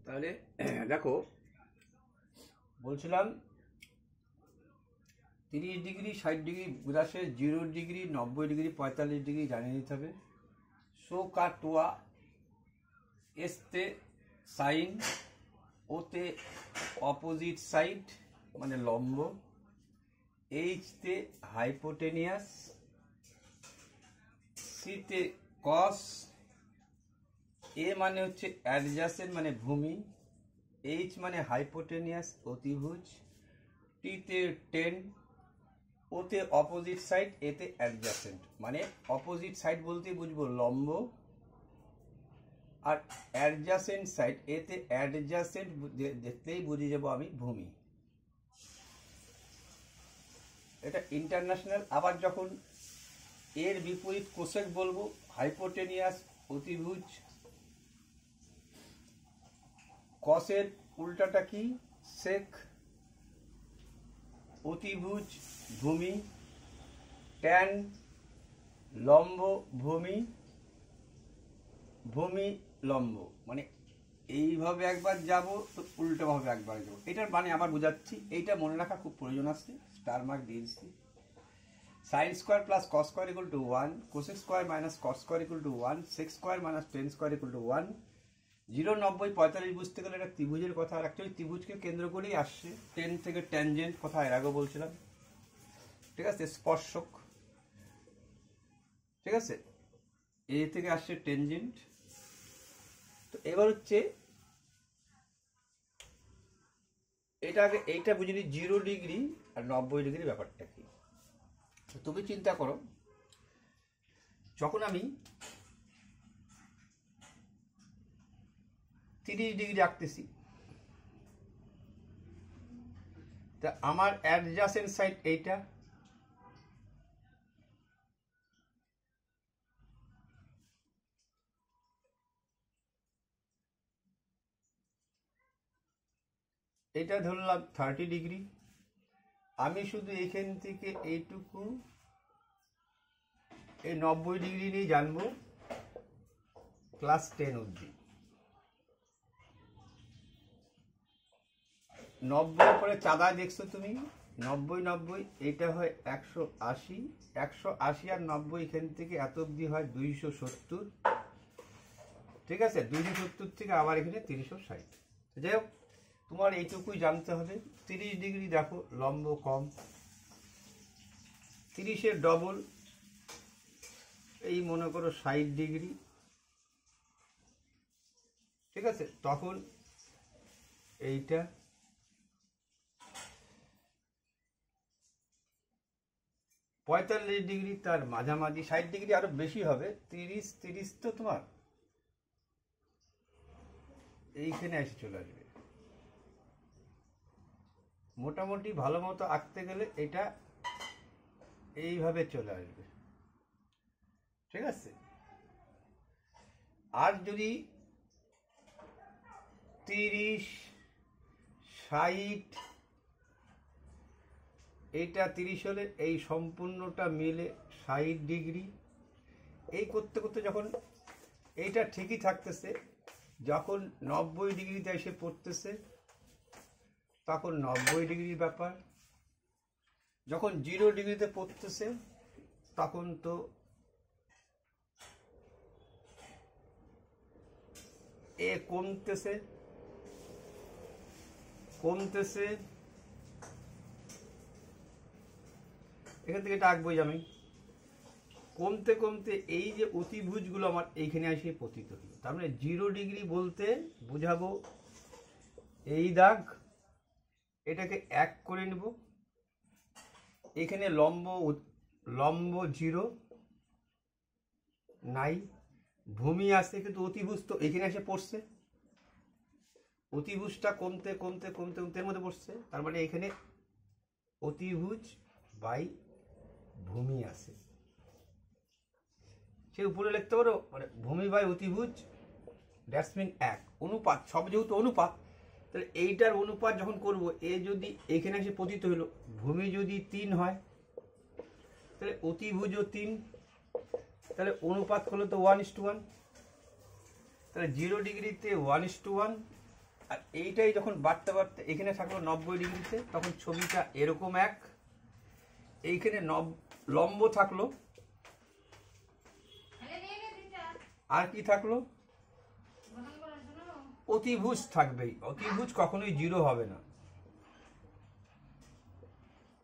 তাহলে দেখো বলছিলাম 30 ডিগ্রি 60 ডিগ্রি গ্রাসে 0 ডিগ্রি 90 ডিগ্রি 45 ডিগ্রি জানিয়ে দিতে হবে। সো কাটোয়া এসতে সাইন, ওতে অপোজিট সাইড মানে লম্ব, এইচতে হাইপোটেনিয়াস, সিতে কস, এ মানে হচ্ছে অ্যাডজাসেন্ট মানে ভূমি, এইচ মানে হাইপোটেনিয়াস অতিভুজ, টিতে 10, ওতে অপোজিট সাইড, এতে অ্যাডজাসেন্ট মানে অপোজিট সাইড বলতে বুঝবো লম্ব, আর অ্যাডজাসেন্ট সাইড এতে অ্যাডজাসেন্ট দেখতেই বুঝে যাব আমি ভূমি। এটা ইন্টারন্যাশনাল। আবার যখন এর বিপরীত কোসেক বলবো, হাইপোটেনিয়াস অতিভুজ, কসের উল্টাটা কি সেক, অতিভুজ ভূমি, ট্যান লম্ব ভূমি, ভূমি লম্ব মানে এইভাবে একবার যাব তো উল্টোভাবে একবার যাব। এটার মানে আবার বোঝাচ্ছি, এইটা মনে রাখা খুব প্রয়োজন আছে, স্টার মার্ক দিয়েছি। Sine square plus cos square equal to 1, cosec square minus cos square equal to 1, sec square minus tan square equal to 1। 0, 90, 45 বুঝতে গেলে এটা ত্রিভুজের কথা, আর অ্যাকচুয়ালি ত্রিভুজকে কেন্দ্র করেই আসছে। 10 থেকে ট্যানজেন্ট কথা এর আগেও বলছিলাম, ঠিক আছে, স্পর্শক, ঠিক আছে, এ থেকে আসছে টেনজেন্ট। তো এবার হচ্ছে এটা আগে এইটা বুঝিনি 0 ডিগ্রি আর 90 ডিগ্রি ব্যাপারটা কি। তুমি চিন্তা করো, যখন আমি 30 ডিগ্রি রাখতেছি, তা আমার অ্যাডজাসেন্ট সাইড এইটা, এটা ধরলাম 30 ডিগ্রি। আমি শুধু এখান থেকে এইটুকু এই 90 ডিগ্রি নিয়ে জানবো ক্লাস 10 অবধি। 90 পরে চাঁদা দেখছো তুমি, 90 90 এটা হয় 180, 180 আর 90 এখান থেকে এত অবধি হয় 270, ঠিক আছে, 270 থেকে আবার এখানে 360। যাই হোক, তোমার এইটুকুই জানতে হবে। 30 ডিগ্রি দেখো লম্ব কম, 30-এর ডবল এই মনে করো 60 ডিগ্রি, ঠিক আছে, তখন এইটা 45 ডিগ্রি, তার মাঝামাঝি 60 ডিগ্রি আরো বেশি হবে, 30 তো তোমার এইখানে এসে চলে আসবে। মোটামুটি ভালো মতো আঁকতে গেলে এটা এইভাবে চলে আসবে, ঠিক আছে। আর যদি 30 60 এইটা 30 হলে এই সম্পূর্ণটা মিলে 60 ডিগ্রি, এই করতে করতে যখন এইটা ঠিকই থাকতেছে, যখন 90 ডিগ্রিতে এসে পড়তেছে তখন 90 ডিগ্রির ব্যাপার, যখন 0 ডিগ্রিতে পড়তেছে তখন তো এ কমতেছে কমতেছে, এখান থেকে এটা আঁকবই আমি, কমতে কমতে এই যে অতিভুজগুলো আমার এইখানে এসে পতিত হলো। তার মানে 0 ডিগ্রি বলতে বুঝাবো এই দাগ, এটাকে 1 করে নেব, এখানে লম্ব 0 নাই, ভূমি আসছে কিন্তু অতিভুজ তো এখানে এসে পড়ছে, অতিভুজটা কমতে কমতে কমতে কমতে এর মধ্যে পড়ছে, তার মানে এখানে অতিভুজ বাই ভূমি আছে। সে উপরে লিখতে পারো মানে ভূমি বাই অতিভুজ, দ্যাটস মিন 1 অনুপাত, সব যেহেতু অনুপাত, তাহলে এইটার অনুপাত যখন করব, এ যদি এখানে এসে পতিত হলো, ভূমি যদি 3 হয় তাহলে অতিভুজও 3, তাহলে অনুপাত করলে তো 1:1, তাহলে 0 ডিগ্রিতে 1:1, আর এইটাই যখন বাড়তে বাড়তে এখানে থাকলো 90 ডিগ্রিতে, তখন ছবিটা এরকম এক, এইখানে লম্ব থাকলো, আর কি থাকলো, অতিভুজ থাকবেই। অতিভুজ কখনোই 0 হবে না,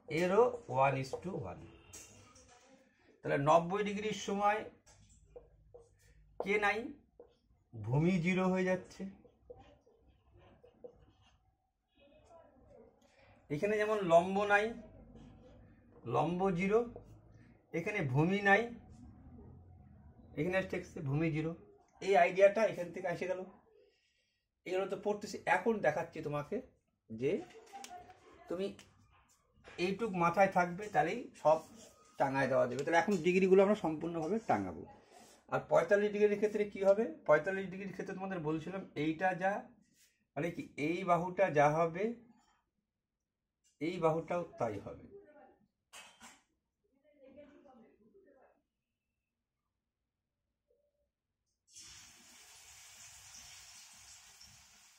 এরও 1:1। তাহলে 90 ডিগ্রির সময় কে নাই, ভূমি 0 হয়ে যাচ্ছে। এখানে যেমন লম্ব নাই, লম্ব 0, এখানে ভূমি নাই, এখানে টেক্সটে ভূমি 0। এই আইডিয়াটা এখান থেকে এসে গেল। এগুলো তো পড়তেছি, এখন দেখাচ্ছি তোমাকে যে তুমি এইটুক মাথায় থাকবে, তাহলেই সব টাঙায় দেওয়া যাবে। তাহলে এখন ডিগ্রিগুলো আমরা সম্পূর্ণভাবে টাঙাবো। আর 45 ডিগ্রির ক্ষেত্রে কি হবে, 45 ডিগ্রির ক্ষেত্রে তোমাদের বলছিলাম এইটা যা, মানে কি এই বাহুটা যা হবে এই বাহুটাও তাই হবে।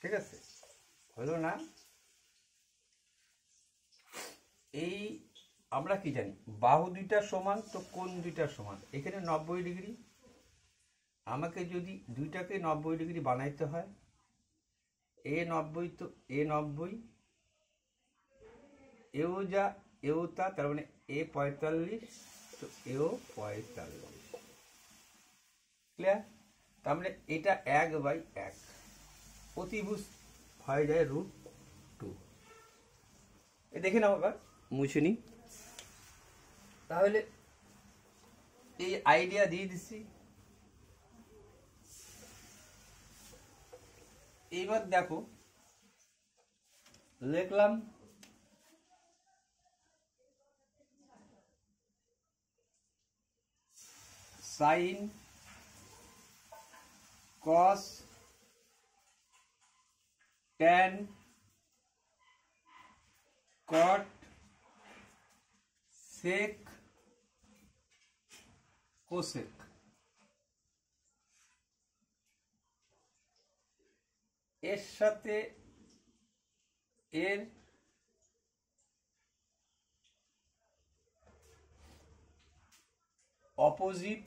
ঠিক আছে, হলো না? এই আমরা কি জানি, বাহু দুইটা সমান তো কোণ দুইটা সমান। এখানে 90 ডিগ্রি, আমাকে যদি দুইটাকে 90 ডিগ্রি বানাইতে হয়, এ 90 তো এ 90, এও যা এও তা, তার মানে এ 45 তো এও 45। ক্লিয়ার? তার মানে এটা 1/1, অতিভুজ হয়ে যায় √2। এ দেখে নাও, এবার মুছে নি। তাহলে এই আইডিয়া দিয়ে দিচ্ছি। এইবার দেখো, লিখলাম sine cos tan cot sec cosec. এর সাথে এর অপোজিট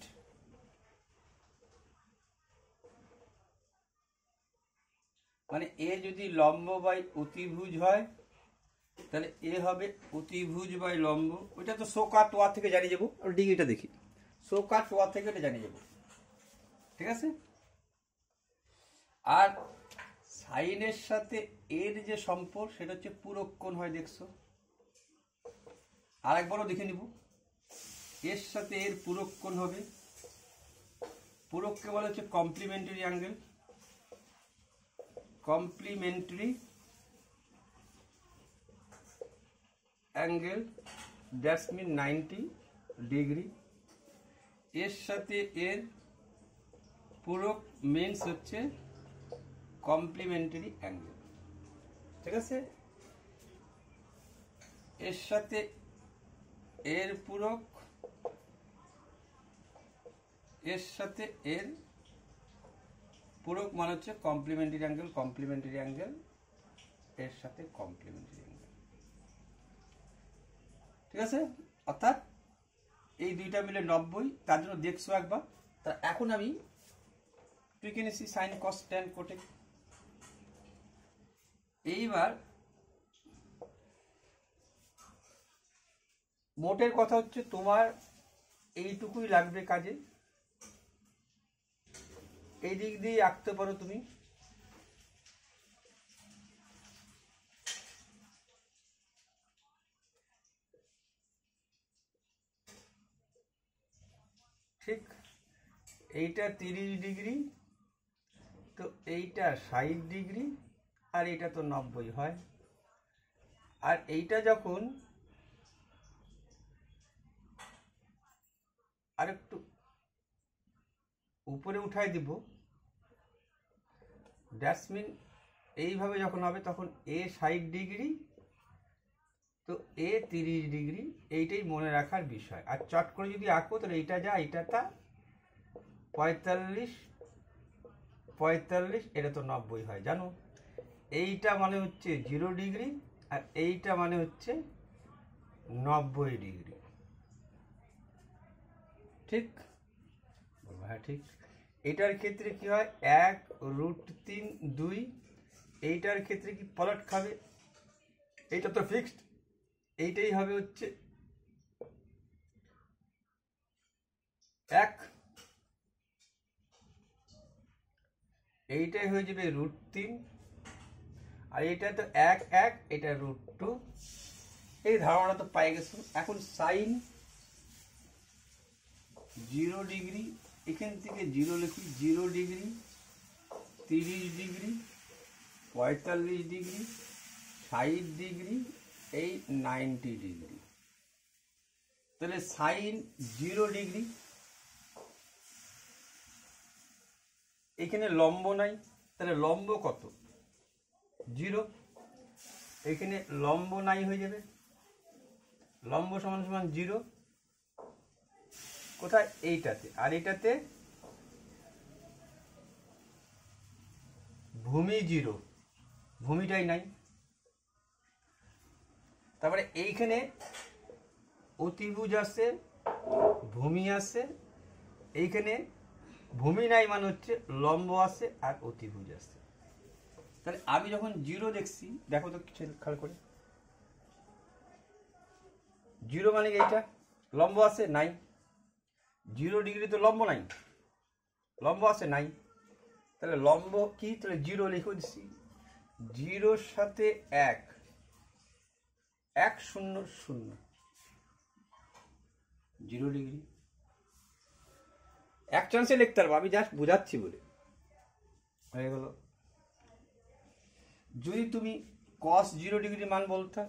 মানে এ যদি লম্ব বাই অতিভুজ হয়, তাহলে এ হবে অতিভুজ বাই লম্ব। ওইটা তো সোকাত ওয়া থেকে জানিয়ে যাবো, ডিগ্রিটা দেখি, সোকাত ওয়া থেকে এটা জানিয়ে যাবো। ঠিক আছে? আর সাইনের সাথে এর যে সম্পর্ক সেটা হচ্ছে পূরক কোণ হয়, দেখছো? আরেকবারও দেখে নিব, এর সাথে এর পূরক কোণ হবে। পূরককে বলা হচ্ছে complementary angle. Complementary angle that's mean 90 degree. এর সাথে এর পূরক মিনস হচ্ছে কমপ্লিমেন্টারি অ্যাঙ্গেল। ঠিক আছে? এর সাথে এর পূরক, এর সাথে এর পূরক মানে হচ্ছে কমপ্লিমেন্টারি অ্যাঙ্গেল। কমপ্লিমেন্টারি অ্যাঙ্গেল এর সাথে কমপ্লিমেন্টারি অ্যাঙ্গেল। ঠিক আছে? অর্থাৎ এই দুইটা মিলে 90। তার জন্য দেখছো একবার। তা এখন আমি টুকে নিচ্ছি সাইন কস ট্যান কোটেক। এইবার মোটের কথা হচ্ছে তোমার এইটুকুই লাগবে কাজে। এই দিক দিয়ে আঁকতে পারো তুমি। ঠিক, এইটা 30 ডিগ্রি, তো এইটা 60 ডিগ্রি, আর এইটা তো 90 হয়। আর এইটা যখন আরেকটু উপরে উঠাই দিব, দ্যাটস মিন এইভাবে যখন হবে তখন এ 60 ডিগ্রি তো এ 30 ডিগ্রি। এইটাই মনে রাখার বিষয়। আর চট করে যদি আঁকো তাহলে এইটা যা এইটা তা 45 45, এটা তো 90 হয়, জানো? এইটা মানে হচ্ছে 0 ডিগ্রি আর এইটা মানে হচ্ছে 90 ডিগ্রি। ঠিক? হ্যাঁ ঠিক। এটার ক্ষেত্রে কি হয়, 1√3 2। এইটার ক্ষেত্রে কি পলট খাবে, এইটা তো ফিক্সড, এইটাই হবে হচ্ছে 1, এইটাই হয়ে যাবে √3, আর এটা তো 1 1, এটা √2। এই ধারণা তো পাই গেছো। এখন সাইন 0 ডিগ্রি, এখান থেকে 0 লিখি, 0 ডিগ্রি, 30 ডিগ্রি, 45 ডিগ্রি, 60 ডিগ্রি, এই 90 ডিগ্রি। তাহলে সাইন 0 ডিগ্রি, এখানে লম্ব নাই, তাহলে লম্ব কত, 0। এখানে লম্ব নাই হয়ে যাবে, লম্ব সমান সমান 0 কোথায়, এইটাতে। আর এটাতে ভূমি 0, ভূমিটাই নাই। তারপরে এইখানে অতিভুজ আছে, ভূমি আছে, এইখানে ভূমি নাই মানে হচ্ছে লম্ব আছে আর অতিভুজ আছে। তাহলে আমি যখন 0 দেখছি, দেখো তো খেয়াল করে, 0 মানে এইটা লম্ব আছে নাই, 0 ডিগ্রি তো লম্ব নাই, লম্ব আছে নাই। তাহলে লম্ব কি, তাহলে 0 লিখে দিচ্ছি, 0 সাথে 1, 1 0 0, 0 ডিগ্রি। এক চান্সে লিখতে পারবো, আমি জাস্ট বোঝাচ্ছি বলে হয়ে গেল। যদি তুমি cos 0 ডিগ্রি মান বলতা,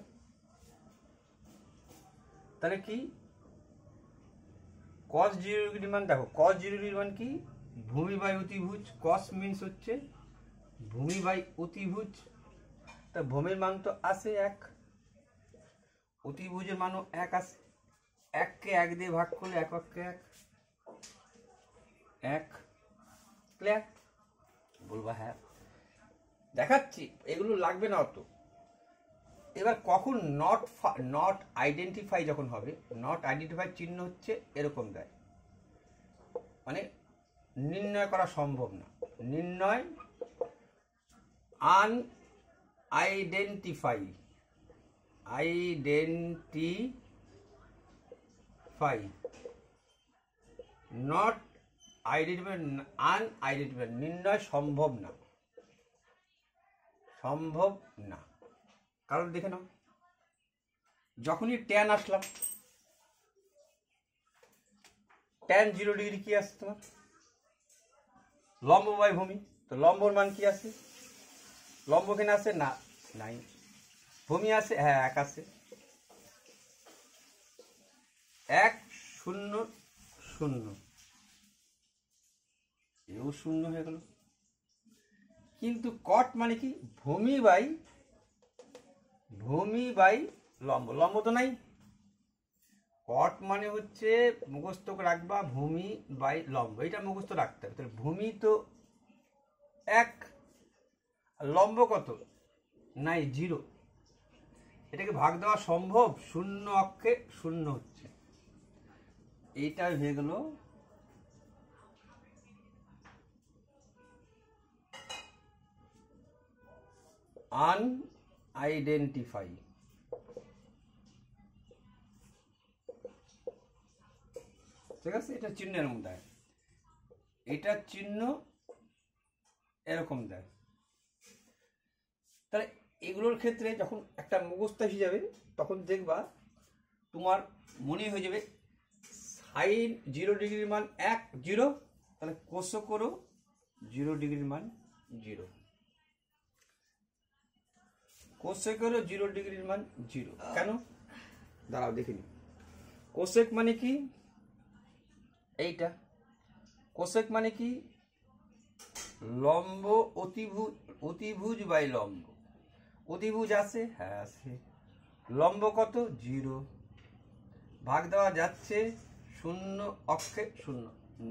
তাহলে কি cos 0 ডিগ্রি মান, দেখো cos 0 ডিগ্রি মান কি, ভূমি বাই অতিভুজ। cos মিন্স হচ্ছে ভূমি বাই অতিভুজ। তা ভূমির মান তো আছে 1, অতিভুজের মানও 1 আছে। 1 কে 1 দিয়ে ভাগ করলে 1 1 1 ক্লিয়ার? বলবা হ্যাঁ, দেখাচ্ছি, এগুলো লাগবে না অত। এবার কখন নট আইডেন্টিফাই যখন হবে, নট আইডেন্টিফাই চিহ্ন হচ্ছে এরকম দেয়, মানে নির্ণয় করা সম্ভব না। নির্ণয় আনআইডেন্টিফাই, আইডেন্টিফাই, নট আইডেন্টিফাই, আনআইডেন্টিফাই, নির্ণয় সম্ভব না, সম্ভব না। কারণ দেখে নাও, যখনই ট্যান আসলাম, ট্যান 0 ডিগ্রি কি আসছে তোমার, লম্ব বাই ভূমি। তো লম্বর মান কি আছে, লম্ব এখানে আছে না, নাই। ভূমি আছে, হ্যাঁ 1 আছে, 1 0 0, এও 0 হয়ে গেল। কিন্তু কট মানে কি, ভূমি বাই লম্ব, লম্ব তো নাই। কট মানে হচ্ছে মুখস্থ রাখবা, ভূমি বাই লম্ব, এটা মুখস্থ রাখতে হবে। তাহলে ভূমি তো 1, আর লম্ব কত, নাই 0। এটাকে ভাগ দেওয়া সম্ভব, 0 অক্ষে 0 হচ্ছে, এইটা হয়ে গেল আনআইডেন্টিফাই। ঠিক আছে, এটা চিহ্ন এরকম দেয়, এটা চিহ্ন এরকম দেয়। তাহলে এগুলোর ক্ষেত্রে যখন একটা মুখস্থ এসে যাবে, তখন দেখবা তোমার মনে হয়ে যাবে সাইন 0 ডিগ্রির মান 1 0, তাহলে কোসেকও 0 ডিগ্রির মান 0, কোসেকের 0 ডিগ্রির মান 0। কেন, দাঁড়াও দেখিনি। কোসেক মানে কি, এইটা কোসেক মানে কি, লম্ব অতিভুজ, অতিভুজ বাই লম্ব। অতিভুজ আছে, হ্যাঁ আছে, লম্ব কত 0, ভাগ দেওয়া যাচ্ছে 0 অক্ষে 0,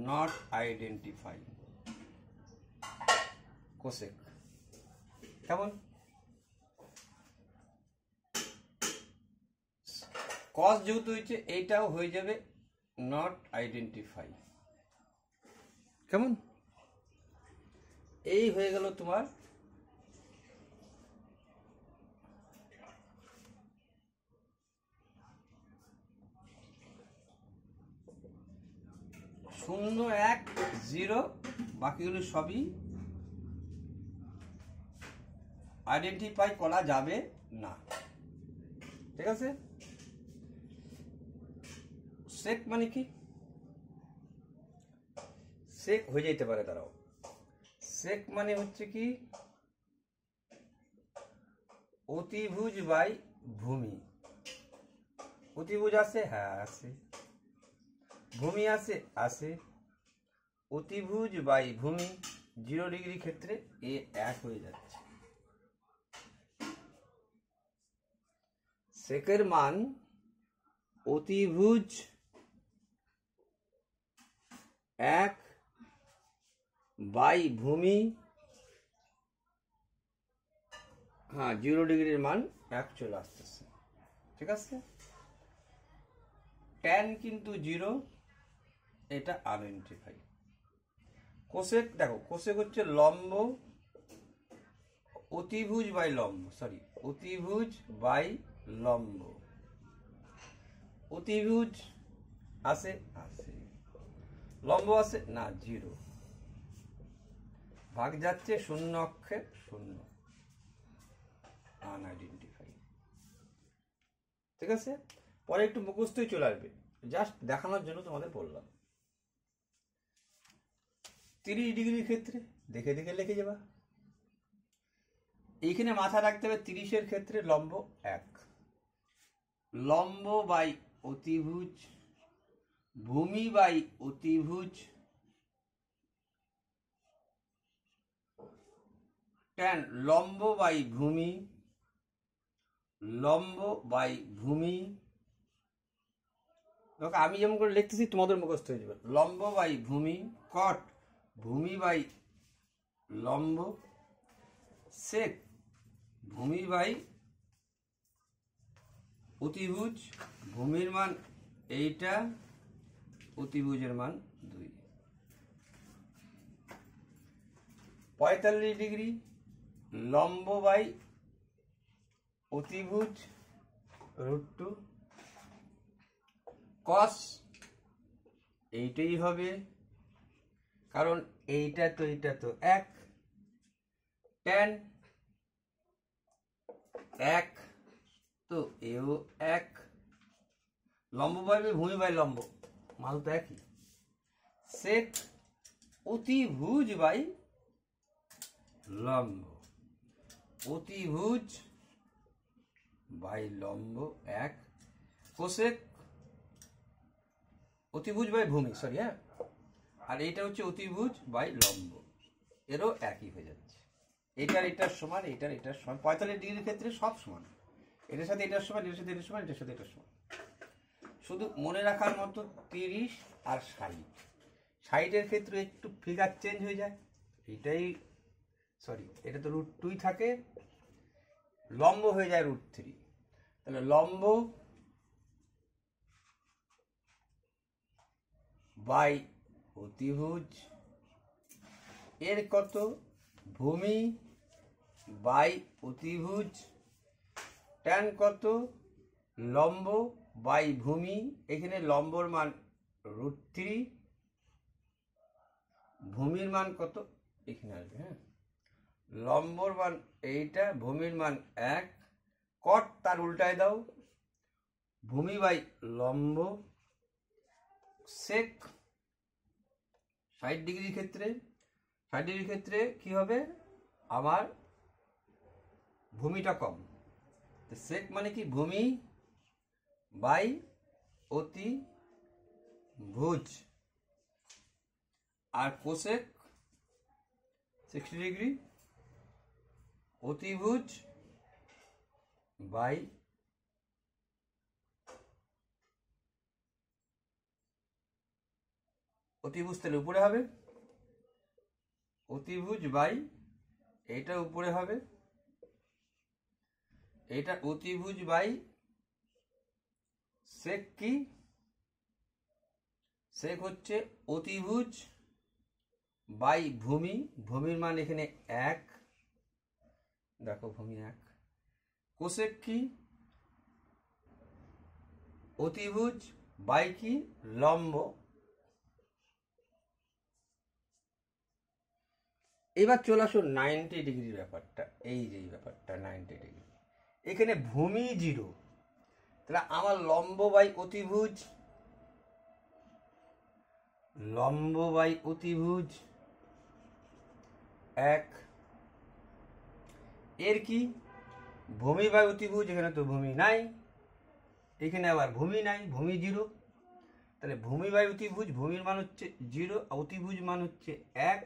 নট আইডেন্টিফাই। কোসেক কেমন, কস যেহেতু হয়েছে এইটাও হয়ে যাবে নট আইডেন্টিফাই। কেমন? এই হয়ে গেল তোমার শূন্য 1 0, বাকিগুলো সবই আইডেন্টিফাই করা যাবে না। ঠিক আছে? সেক মানে কি? সেক হয়ে যেতে পারে, তারাও সেক মানে হচ্ছে কি অতিভুজ বাই ভূমি। অতিভুজ আছে, হ্যাঁ আছে। ভূমি আছে, আছে। অতিভুজ বাই ভূমি 0 ডিগ্রি ক্ষেত্রে এ 1 হয়ে যাচ্ছে। সেকের মান অতিভুজ 1 বাই ভূমি, হ্যাঁ 0 ডিগ্রির মান 1 চলে আসতেছে। ঠিক আছে? ট্যান কিন্তু 0, এটা আইডেন্টিফাই। কোসেক দেখো, কোসেক হচ্ছে লম্ব অতিভুজ বাই লম্ব, সরি অতিভুজ বাই লম্ব। অতিভুজ আছে, আছে। লম্ব আছে না, 0। ভাগ যাচ্ছে শূন্য অক্ষে 0, আনআইডেন্টিফাই। ঠিক আছে? পরে একটু মুখস্থই চলে আসবে, জাস্ট দেখানোর জন্য তোমাদের বললাম। 30 ডিগ্রির ক্ষেত্রে দেখে দেখে লিখে যাবা। এইখানে মাথা রাখতে হবে 30-এর ক্ষেত্রে লম্ব 1, লম্ব বাই অতিভুজ, ভূমি বাই অতিভুজ, ট্যান লম্ব বাই ভূমি, লম্ব বাই ভূমি। আমি যেমন করে লিখতেছি তোমাদের মুখস্থ হয়ে যাবে। লম্ব বাই ভূমি, কট ভূমি বাই লম্ব, সেক ভূমি বাই অতিভুজ। ভূমির মান এইটা, অতিভুজের মান 2। 45 ডিগ্রি লম্ব বাই অতিভুজ √2, কস এইটাই হবে, কারণ এইটা তো 1, ট্যান 1, তো এও 1। লম্ব বাই ভূমি বাই লম্ব, মান তো একই। সেক অতিভুজ বাই লম্ব, অতিভুজ বাই লম্ব 1। কোসেক অতিভুজ বাই ভূমি, সরি, হ্যাঁ, আর এইটা হচ্ছে অতিভুজ বাই লম্ব, এরও একই হয়ে যাচ্ছে। এটার সমান, এটার সমান। 45 ডিগ্রির ক্ষেত্রে সব সমান, এটার সাথে এটার সমান, এটার সাথে এটার সমান, এটার সাথে এটার সমান। শুধু মনে রাখার মতো 30 আর 60। 60-এর ক্ষেত্রে একটু ফিগার চেঞ্জ হয়ে যায়, এটাই সরি, এটা তো √2 থাকে, লম্ব হয়ে যায় √3। তাহলে লম্ব বাই অতিভুজ এর কত, ভূমি বাই অতিভুজ, ট্যান কত, লম্ব বাই ভূমি। এখানে লম্বর মান √3, ভূমির মান কত এখানে আসবে, হ্যাঁ, লম্বর মান এইটা, ভূমির মান 1, কট তার উল্টায় দাও, ভূমি বাই লম্ব, সেক 60 ডিগ্রির ক্ষেত্রে, 60 ডিগ্রির ক্ষেত্রে কি হবে, আমার ভূমিটা কম, সেক মানে কি ভূমি বাই অতিভুজ। আর কোসেক 60 ডিগ্রি অতিভুজ বাই অতিভুজ, তাহলে উপরে হবে অতিভুজ বাই, এটা উপরে হবে, এটা অতিভুজ বাই সেক কি? সেক হচ্ছে অতিভুজ বাই ভূমি, ভূমির মান এখানে 1, দেখো ভূমি 1। কোসেক কি? অতিভুজ বাই কি? লম্ব। এবার চলে আসো 90 ডিগ্রির ব্যাপারটা। এই যে ব্যাপারটা 90 ডিগ্রি, এখানে ভূমি 0, তাহলে আমার লম্ব বাই অতিভুজ, লম্ব বাই অতিভুজ 1, এর কি? ভূমি বাই অতিভুজ, এখানে তো ভূমি নাই, এখানে আবার ভূমি নাই, ভূমি 0, তাহলে ভূমি বাই অতিভুজ, ভূমির মান হচ্ছে 0, অতিভুজ মান হচ্ছে 1,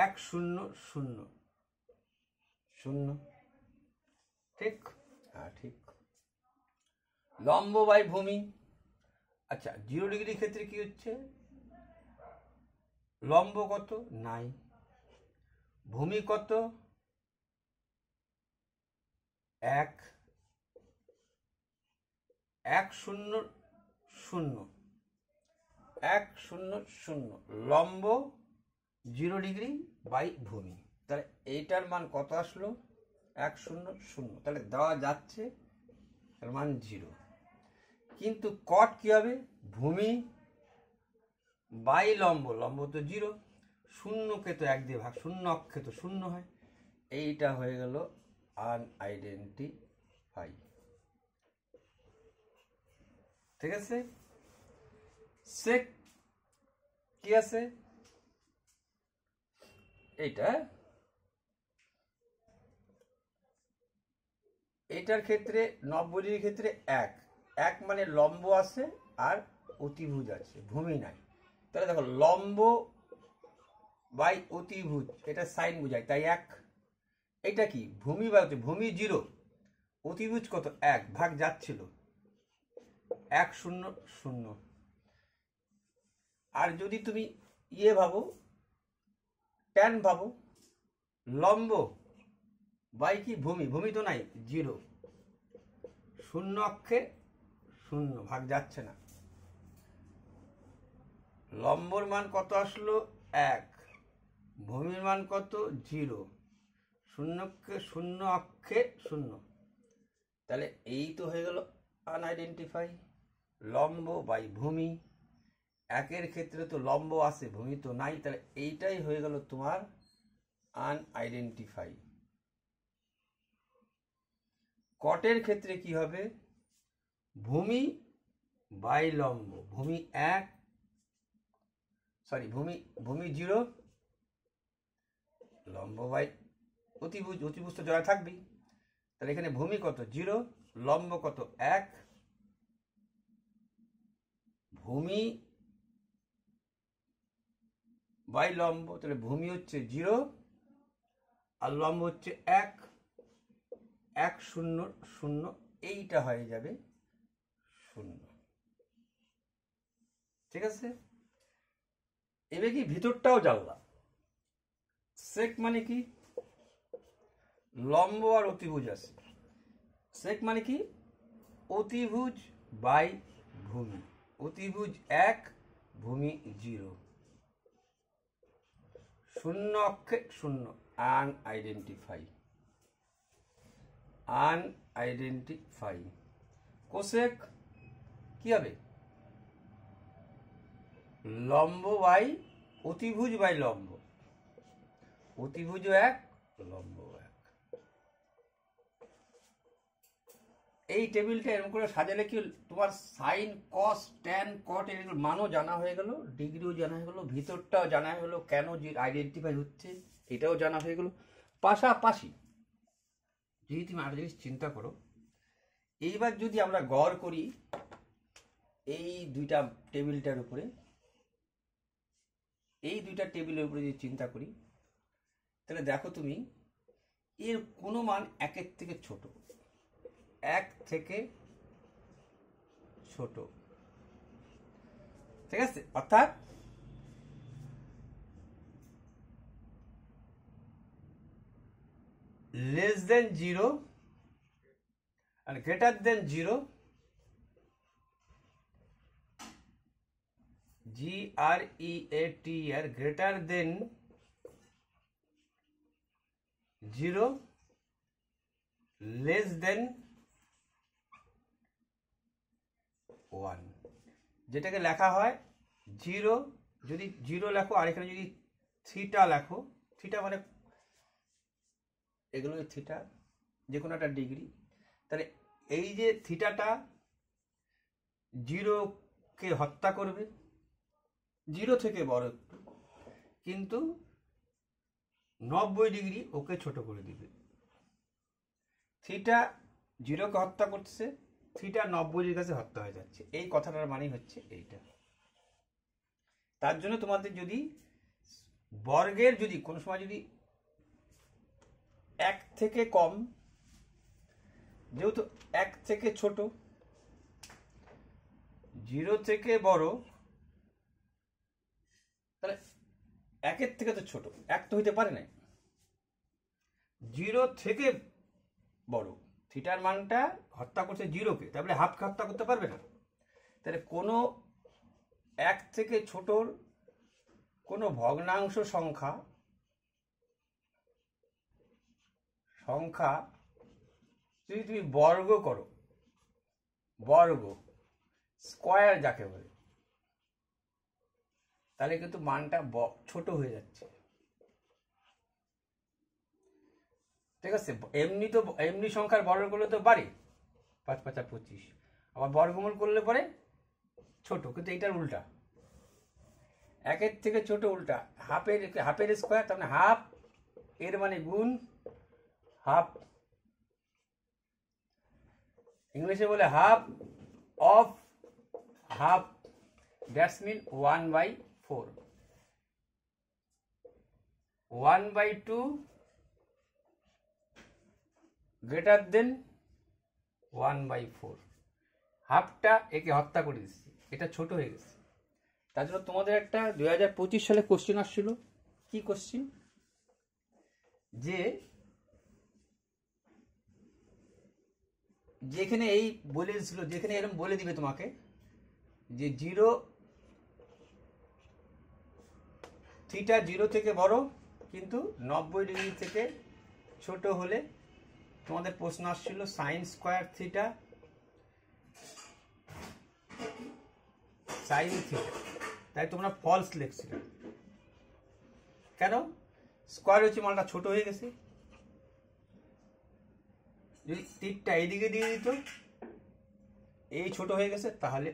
1 0 0 0, ঠিক? হ্যাঁ ঠিক। লম্ব বাই ভূমি, আচ্ছা 0 ডিগ্রি ক্ষেত্রে কি হচ্ছে? লম্ব কত? নাই। ভূমি কত? 1, 1 0 0, 1 0 0, লম্ব 0 ডিগ্রি বাই ভূমি, তাহলে এইটার মান কত আসলো? 1 0 0, তাহলে দেওয়া যাচ্ছে এর মান 0। কিন্তু কট কি হবে? ভূমি বাই লম্ব, লম্ব তো 0, শূন্যকে তো 1 দিয়ে ভাগ, শূন্য অক্ষে তো 0 হয়, এইটা হয়ে গেল আনআইডেন্টিফাই। ঠিক আছে? সেক কি আছে? এইটা, এইটার ক্ষেত্রে 90 ডিগ্রির ক্ষেত্রে 1, 1 মানে লম্ব আছে আর অতিভুজ আছে, ভূমি নাই। তাহলে দেখো লম্ব বাই অতিভুজ, এটা সাইন বোঝায়, তাই 1। এটা কি? ভূমি বাই ভূমি 0, অতিভুজ কত? 1, ভাগ যাচ্ছিল 1 0 0। আর যদি তুমি ভাবো, ট্যান ভাবো, লম্ব বাই কি? ভূমি, ভূমি তো নাই 0, শূন্য অক্ষে 0, ভাগ যাচ্ছে না, লম্বর মান কত আসলো? 1, ভূমির মান কত? 0, শূন্য অক্ষে 0, তাহলে এই তো হয়ে গেল আনআইডেন্টিফাই। লম্ব বাই ভূমি, 1-এর ক্ষেত্রে তো লম্ব আছে, ভূমি তো নাই, তাহলে এইটাই হয়ে গেল তোমার আনআইডেন্টিফাই। কটের ক্ষেত্রে কি হবে? ভূমি বাই লম্ব, ভূমি 1, সরি ভূমি 0, লম্ব বাই অতিভুজ, অতিভুজ তো জয় থাকবেই, তাহলে এখানে ভূমি কত? 0, লম্ব কত? 1, ভূমি বাই লম্ব, তাহলে ভূমি হচ্ছে 0 আর লম্ব হচ্ছে 1, 1 0 0, এইটা হয়ে যাবে 0। ঠিক আছে? এবার কি ভিতরটাও জানলাম। সেক মানে কি? লম্ব আর অতিভুজ আছে। সেক মানে কি? অতিভুজ বাই ভূমি, অতিভুজ 1, ভূমি 0, শূন্য অক্ষে 0, আনআইডেন্টিফাই, আনআইডেন্টিফাই। কোসেক কি হবে? লম্ব বাই অতিভুজ বাই লম্ব, অতিভুজ 1, লম্ব 1। এই টেবিলটা এরকম করে সাজালে কি তোমার সাইন কস ট্যান কট এর মানও জানা হয়ে গেল, ডিগ্রিও জানা হয়ে গেল, ভিতরটাও জানা হয়ে গেল, কেন যে আইডেন্টিফাই হচ্ছে এটাও জানা হয়ে গেল। পাশাপাশি যদি তুমি আরো জিনিস চিন্তা করো, এইবার যদি আমরা গড় করি এই দুইটা টেবিলটার উপরে, এই দুইটা টেবিলের উপরে যদি চিন্তা করি, তাহলে দেখো তুমি এর কোনো মান 1-এর থেকে ছোট, 1 থেকে ছোট। ঠিক আছে? অর্থাৎ less than 0 আর greater than 0, GREATER, greater than 0, less than 1, যেটাকে লেখা হয় 0, যদি 0 লেখো আর এখানে যদি থিটা লেখো, থিটা মানে এগুলো থিটা, যে কোনো একটা ডিগ্রি, তাহলে এই যে থিটাটা 0কে হত্যা করবে, 0 থেকে বড় একটু, কিন্তু 90 ডিগ্রি ওকে ছোট করে দিবে। থিটা 0কে হত্যা করছে, থিটা 90 ডিগ্রির কাছে হত্যা হয়ে যাচ্ছে, এই কথাটার মানে হচ্ছে এইটা। তার জন্য তোমাদের যদি বর্গের যদি কোনো সময় যদি 1 থেকে কম, যেহেতু 1 থেকে ছোট, 0 থেকে বড়, তাহলে 1-এর থেকে তো ছোট, 1 তো হইতে পারে না, 0 থেকে বড়, থিটার মানটা হত্যা করছে 0কে, তারপরে হাফকে হত্যা করতে পারবে না। তাহলে কোনো 1 থেকে ছোটর কোনো ভগ্নাংশ সংখ্যা যদি তুমি বর্গ করো, বর্গ স্কয়ার যাকে বলে, তাহলে কিন্তু মানটা ছোট হয়ে যাচ্ছে। ঠিক আছে, এমনি সংখ্যার বর্গ করলে তো বাড়ে, 5 5 25, আবার বর্গমূল করলে পরে ছোট, কিন্তু এইটার উল্টা, 1-এর থেকে ছোট উল্টা, হাফের স্কয়ার, তার মানে হাফ, এর মানে গুণ, হাফ ইংলিশে বলে half of half, that's mean 1/4, 1/2 greater than 1/4, হাফটা একে হত্যা করে দিচ্ছি, এটা ছোট হয়ে গেছে। তার জন্য তোমাদের একটা 2025 সালে কোশ্চেন আসছিল, কি কোশ্চেন, যে যেখানে এই বলেছিল, যেখানে এরকম বলে দিবে তোমাকে যে 0 থিটা 0 থেকে বড় কিন্তু 90 ডিগ্রি থেকে ছোট হলে তোমাদের প্রশ্ন আসছিল sine square theta sine theta, তাই তোমরা ফলস লিখছিলে। কেন? স্কয়ার হচ্ছে মানটা ছোট হয়ে গেছে, যদি তীরটা এইদিকে দিয়ে দিত, এই ছোট হয়ে গেছে, তাহলে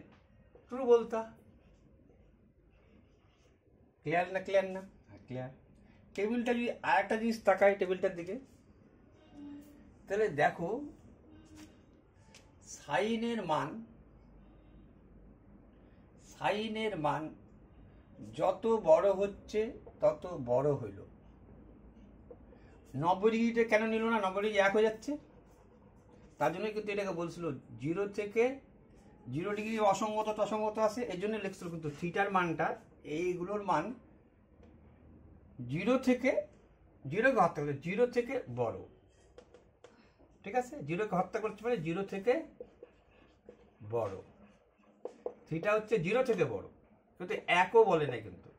ট্রু বলতা। ক্লিয়ার না? ক্লিয়ার না? ক্লিয়ার। টেবিলটা যদি আর একটা জিনিস তাকাই টেবিলটার দিকে, তাহলে দেখো সাইনের মান যত বড় হচ্ছে তত বড় হইল। 90 ডিগ্রিতে কেন নিল না? 90 ডিগ্রি 1 হয়ে যাচ্ছে, তার জন্য কিন্তু এটাকে বলছিল 0 থেকে 0 ডিগ্রি অসঙ্গত আছে, এই জন্য লিখছিল কিন্তু থিটার মানটা, এইগুলোর মান 0 থেকে 0কে হত্যা করছে, 0 থেকে বড়। ঠিক আছে, 0কে হত্যা করতে পারে 0 থেকে বড়, থিটা হচ্ছে 0 থেকে বড়, কিন্তু 1ও বলে না কিন্তু।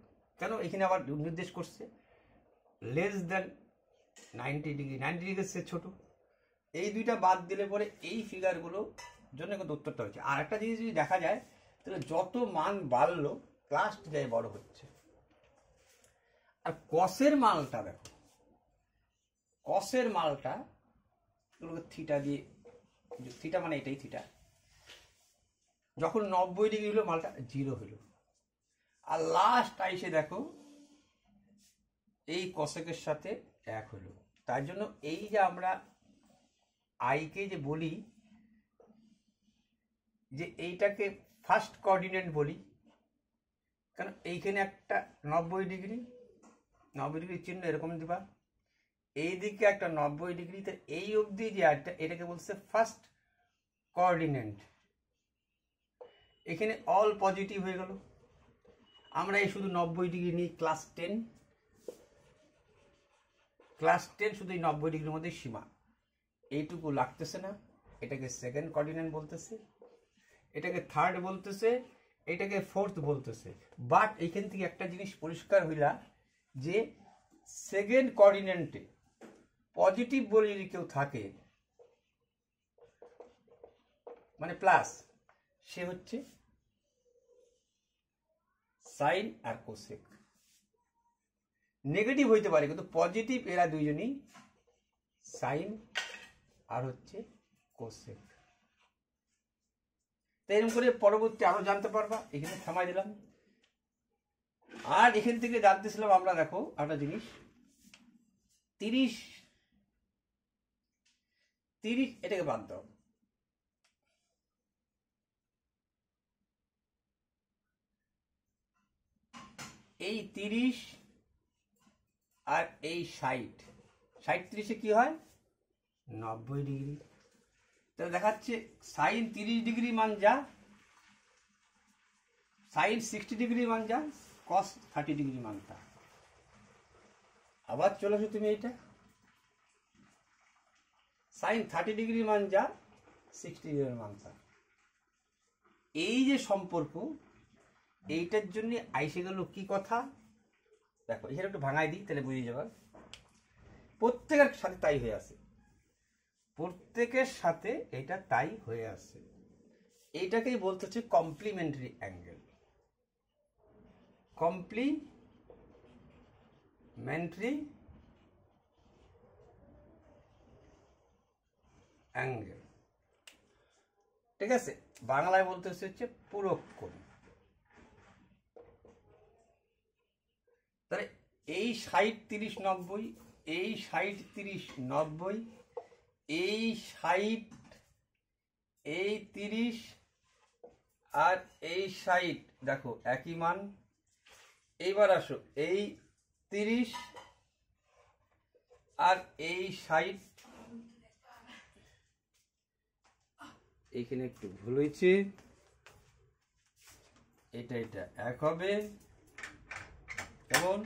কেন? এখানে আবার নির্দেশ করছে লেস দেন 90 ডিগ্রি, 90 ডিগ্রি সে ছোট। এই দুইটা বাদ দিলে পরে এই ফিগারগুলো জন্য কিন্তু উত্তরটা হচ্ছে। আর একটা জিনিস যদি দেখা যায়, তাহলে যত মান বাড়লো লাস্ট যায় বড় হচ্ছে। আর কসের মালটা দেখো, কসের মালটা থিটা দিয়ে, থিটা মানে এটাই থিটা, যখন 90 ডিগ্রি হলো মালটা 0 হলো, আর লাস্ট আইসে দেখো এই কসেকের সাথে 1 হলো। তার জন্য এই যে আমরা আইকে যে বলি যে এইটাকে ফার্স্ট কোঅর্ডিনেট বলি, কারণ এইখানে একটা 90 ডিগ্রি চিহ্ন এরকম দিবা, এইদিকে একটা 90 ডিগ্রিতে, এই অবধি যে এটাকে বলছে ফার্স্ট কোঅর্ডিনেট। এখানে অল পজিটিভ হয়ে গেল। আমরা এই শুধু 90 ডিগ্রি নিই, ক্লাস 10 শুধু এই 90 ডিগ্রির মধ্যে সীমা, এইটুকু লাগতেছে না, এটাকে সেকেন্ড কোঅর্ডিনেট বলতেছে, এটাকে থার্ড বলতেছে, এটাকে ফোর্থ বলতেছে। বাট এখান থেকে একটা জিনিস পরিষ্কার হইলা যে সেকেন্ড কোঅর্ডিনেটে পজিটিভ বলে যদি কেউ থাকে মানে প্লাস, সে হচ্ছে সাইন আর কোসেক। নেগেটিভ হইতে পারে কিন্তু পজিটিভ এরা দুইজনই সাইন আর হচ্ছে কোসেক। তো এরকম করে পরবর্তী আরো জানতে পারবা, এখানে থামাই দিলাম। আর এখান থেকে জানতেছিলাম আমরা, দেখো একটা জিনিস, 30 এটাকে বাদ দাও, এই 30 আর এই 60, 30 কি হয় 90 ডিগ্রি। তাহলে দেখাচ্ছে সাইন 30 ডিগ্রি মান যা, সাইন 60 ডিগ্রি মান যা, কস 30 ডিগ্রি মান তা। আবার চলে আসো তুমি, এইটা সাইন 30 ডিগ্রি মান যা, 60 ডিগ্রি মান তা। এই যে সম্পর্ক, এইটার জন্য আইসে গেল কি কথা, দেখো এখানে একটু ভাঙাই দিই তাহলে বুঝে যাবে। প্রত্যেকের সাথে তাই হয়ে আছে, প্রত্যেকের সাথে এটা তাই হয়ে আছে। এইটাকেই বলতে হচ্ছে কমপ্লিমেন্টারি অ্যাঙ্গেল। কমপ্লিমেন্টারি অ্যাঙ্গেল, ঠিক আছে? বাংলায় বলতে হচ্ছে পূরক কোণ। তাহলে এই 60 30 90, এই 60 30 90, এই 60 এই 30 আর এই 60, দেখো একই মান। এইবার আসো এই 30 আর এই 60, এইখানে একটু ভুল হয়েছে, এটা এক হবে, কেমন?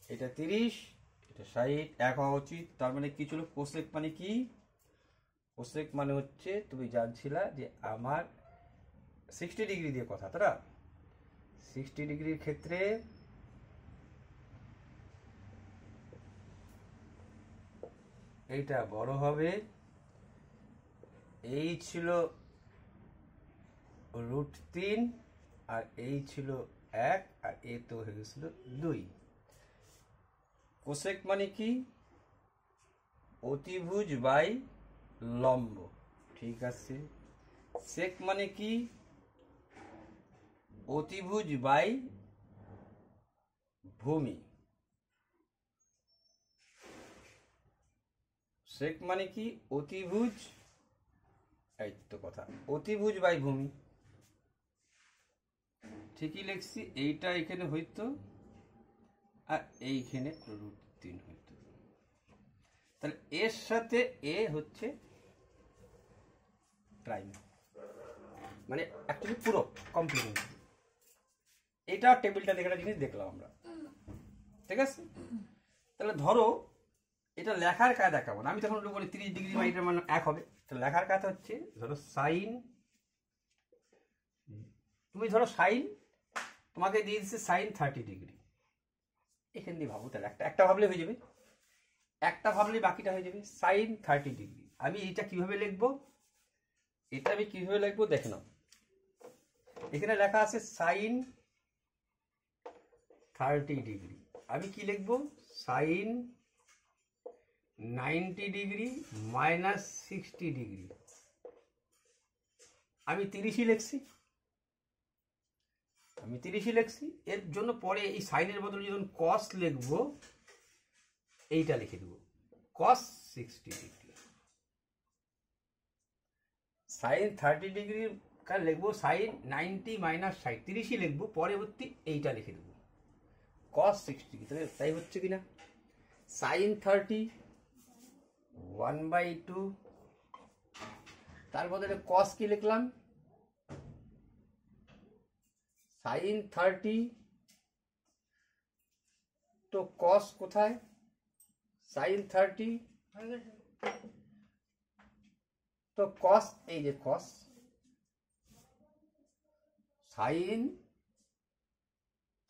এটা 30 এটা 60 এক হওয়া উচিত। তার মানে কি ছিল কোসেক মানে কি? কোসেক মানে হচ্ছে তুমি জানছিলা যে আমার 60 ডিগ্রি দিয়ে কথা, তারা 60 ডিগ্রির ক্ষেত্রে এইটা বড় হবে, এই ছিল √3 আর এই ছিল 1 আর এ তো হয়ে গেছিল 2। কোসেক মানে কি? অতিভুজ বাই লম্ব, ঠিক আছে। সেক মানে কি? অতিভুজ বাই ভূমি। সেক মানে কি? অতিভুজ, এই তো কথা, অতিভুজ বাই ভূমি। ঠিকই লিখছি, এইটা এখানে হইতো আর এইখানে √3 হইতো। তাহলে এর সাথে এ হচ্ছে প্রাইম, মানে অ্যাকচুয়ালি পুরো কমপ্লিমেন্টারি। এটা টেবিলটা দেখে জিনিস দেখলাম আমরা, ঠিক আছে? তাহলে ধরো এটা লেখার কায়দা কেমন, আমি তখন বলি 30 ডিগ্রি বা এটার মান 1 হবে। তো লেখার কায়দা হচ্ছে, ধরো সাইন, তুমি ধরো সাইন তোমাকে দিয়ে দিচ্ছে সাইন 30 ডিগ্রি, এখান দিয়ে ভাবো, তাহলে একটা ভাবলে হয়ে যাবে, একটা ভাবলে বাকিটা হয়ে যাবে। সাইন 30 ডিগ্রি আমি এটা কিভাবে লিখবো, এটা আমি কিভাবে লিখবো দেখে নাও। এখানে লেখা আছে সাইন 30 ডিগ্রি, আমি কি লিখবো? Sine 90 degree minus 60 degree. আমি 30ই লিখছি, এর জন্য পরে এই সাইনের বদলে যখন কস লিখবো, এইটা লিখে দেবো কস 60 ডিগ্রি। সাইন 30 ডিগ্রি কার লিখবো সাইন 90 মাইনাস 60, 30ই লিখবো, পরবর্তী এইটা লিখে দেবো কস 60 ডিগ্রি। তাহলে তাই হচ্ছে কিনা? সাইন 30 1/2, তার বদলে কস কি লিখলাম? সাইন 30, তো কস কোথায়? সাইন 30 তো কস, এই যে কস, সাইন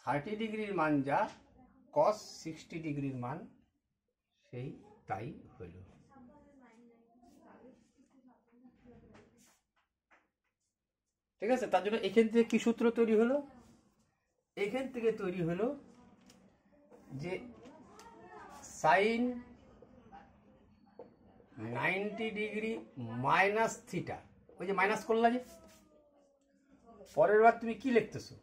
30 ডিগ্রির মান যা, কস 60 ডিগ্রির মান সেই তাই হইল। ঠিক আছে, তার জন্য এখান থেকে কি সূত্র তৈরি হলো? এখান থেকে তৈরি হলো যে সাইন 90 ডিগ্রি মাইনাস থিটা, ওই যে মাইনাস করলা যে, পরের বার তুমি কি লিখতেছো?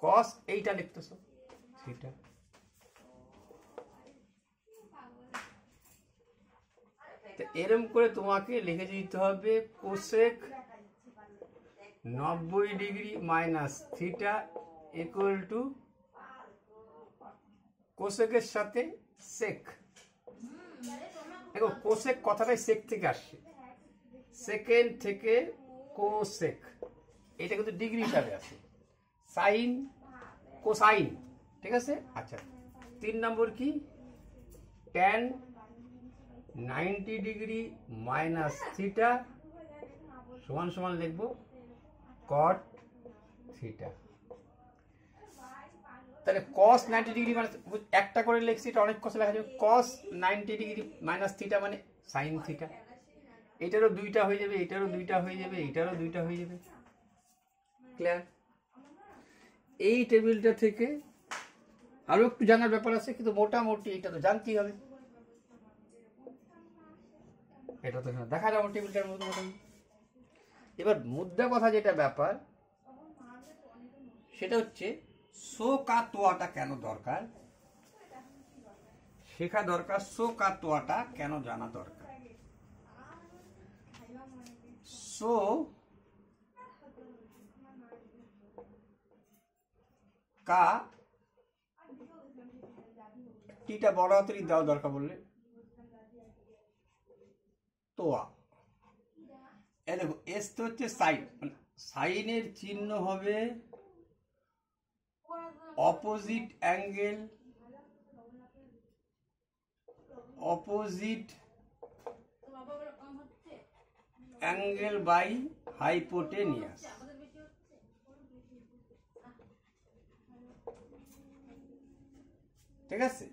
কস এইটা লিখতেছো থিটা। এরম করে তোমাকে লিখে দিতে হবে cosec 90 degree minus theta equal to কোসেকের সাথে সেক। দেখো কোসেক কথাটাই সেক থেকে আসছে, সেকেন্ড থেকে কোসেক, এটা কিন্তু ডিগ্রি হিসাবে আছে, সাইন কোসাইন। ঠিক আছে, আচ্ছা 3 নম্বর কি? ট্যান 90 ডিগ্রি মাইনাস থিটা সমান সমান লিখবো কট থিটা। তাহলে cos 90 ডিগ্রি মানে একটা করে লিখছি, এটা অনেক কষ্ট লেখা যাবে। cos 90 ডিগ্রি মাইনাস থিটা মানে সাইন থিটা। এটারও দুইটা হয়ে যাবে, এটারও দুইটা হয়ে যাবে, এটারও দুইটা হয়ে যাবে। ক্লিয়ার? এই টেবিলটা থেকে আরো একটু জানার ব্যাপার আছে, কিন্তু মোটামুটি এটা তো জানতেই হবে। এটা তো দেখা যাবে টেবিলটার মধ্যে মোটামুটি। এবার মুদ্রা কথা যেটা ব্যাপার সেটা হচ্ছে সো কা তোয়াটা কেন দরকার, শেখা দরকার। সো কা তোয়াটা কেন জানা দরকার? সো কা টিটা বড় হাতেরই দেওয়া দরকার বললে, তোয়া। এ দেখো এস তো হচ্ছে সাইন, সাইনের চিহ্ন হবে opposite angle, opposite angle by hypotenuse. ঠিক আছে,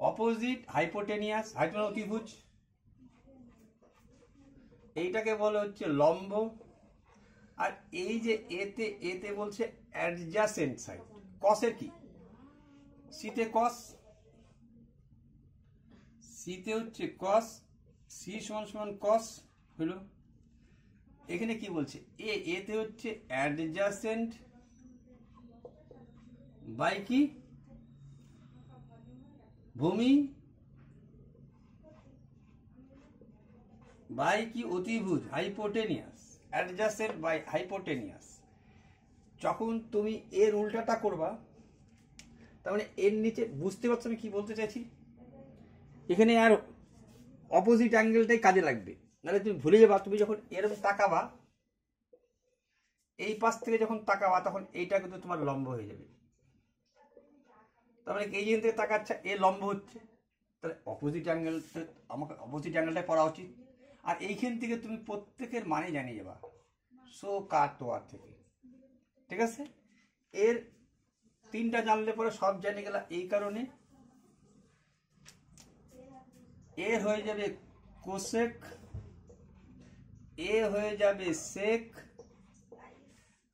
অপোজিট হাইপোটেনিয়াস, হাইপোটেনিয়াস অতিভুজ, এইটাকে বলে হচ্ছে লম্ব। আর এই যে এতে, এতে বলছে অ্যাডজাসেন্ট সাইড। কসের কি? সিতে কস, সিতে হচ্ছে কস, সি সমান সমান কস হলো। এখানে কি বলছে? এতে হচ্ছে অ্যাডজাসেন্ট বাই কি ভূমি বাই কি অতিভুজ, হাইপোটেনিয়াস, অ্যাডজাসেন্ট বাই হাইপোটেনিয়াস। যখন তুমি এর উল্টাটা করবা, তার মানে এর নিচে, বুঝতে পারছো আমি কি বলতে চাইছি? এখানে আর অপোজিট অ্যাঙ্গেলটাই কাজে লাগবে, নাহলে তুমি ভুলে যাবা। তুমি যখন এরকম তাকাবা, এই পাশ থেকে যখন তাকাবা, তখন এইটা কিন্তু তোমার লম্ব হয়ে যাবে। তার মানে এই জিনিস থেকে তাকাচ্ছে, এ লম্ব হচ্ছে, তাহলে অপোজিট অ্যাঙ্গেল, আমাকে অপোজিট অ্যাঙ্গেলটাই পড়া উচিত। আর এইখান থেকে তুমি প্রত্যেকের মানে জানিয়ে যাবা সো কা তোয়ার থেকে। ঠিক আছে, এর তিনটা জানলে পরে সব জানিয়ে গেলা। এই কারণে এ হয়ে যাবে কোসেক, এ হয়ে যাবে সেক,